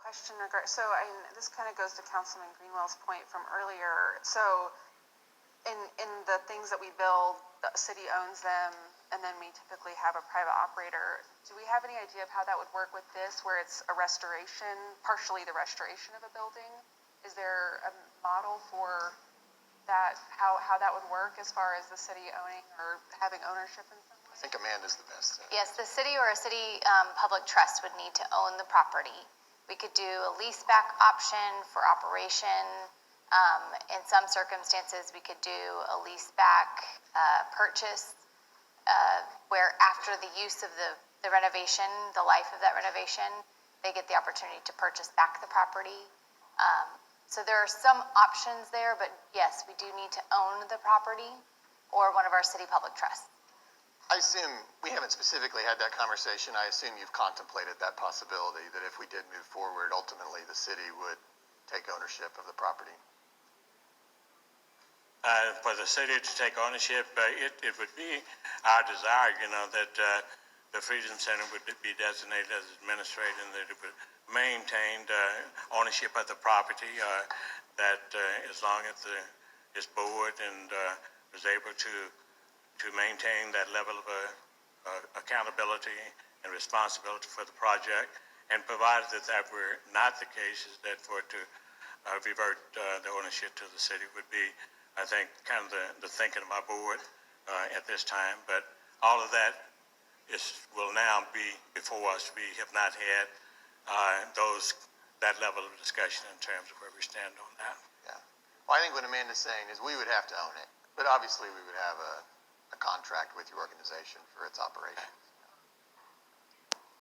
question this kind of goes to Councilman Greenwell's point from earlier. So in the things that we build, the city owns them, and then we typically have a private operator. Do we have any idea of how that would work with this, where it's a restoration, partially the restoration of a building? Is there a model for that, how that would work as far as the city owning or having ownership in some way? I think Amanda's the best. Yes, the city or a city public trust would need to own the property. We could do a leaseback option for operation. In some circumstances, we could do a leaseback purchase where after the use of the renovation, the life of that renovation, they get the opportunity to purchase back the property. So there are some options there, but yes, we do need to own the property or one of our city public trusts. I assume, we haven't specifically had that conversation, I assume you've contemplated that possibility, that if we did move forward, ultimately the city would take ownership of the property. For the city to take ownership, it would be our desire, that the Freedom Center would be designated as administrator and that it would maintain ownership of the property, that as long as this board and was able to maintain that level of accountability and responsibility for the project, and provided that were not the case, is that for it to revert the ownership to the city would be, I think, kind of the thinking of my board at this time. But all of that will now be before us. We have not had that level of discussion in terms of where we stand on that. Yeah. Well, I think what Amanda's saying is we would have to own it, but obviously we would have a contract with your organization for its operation.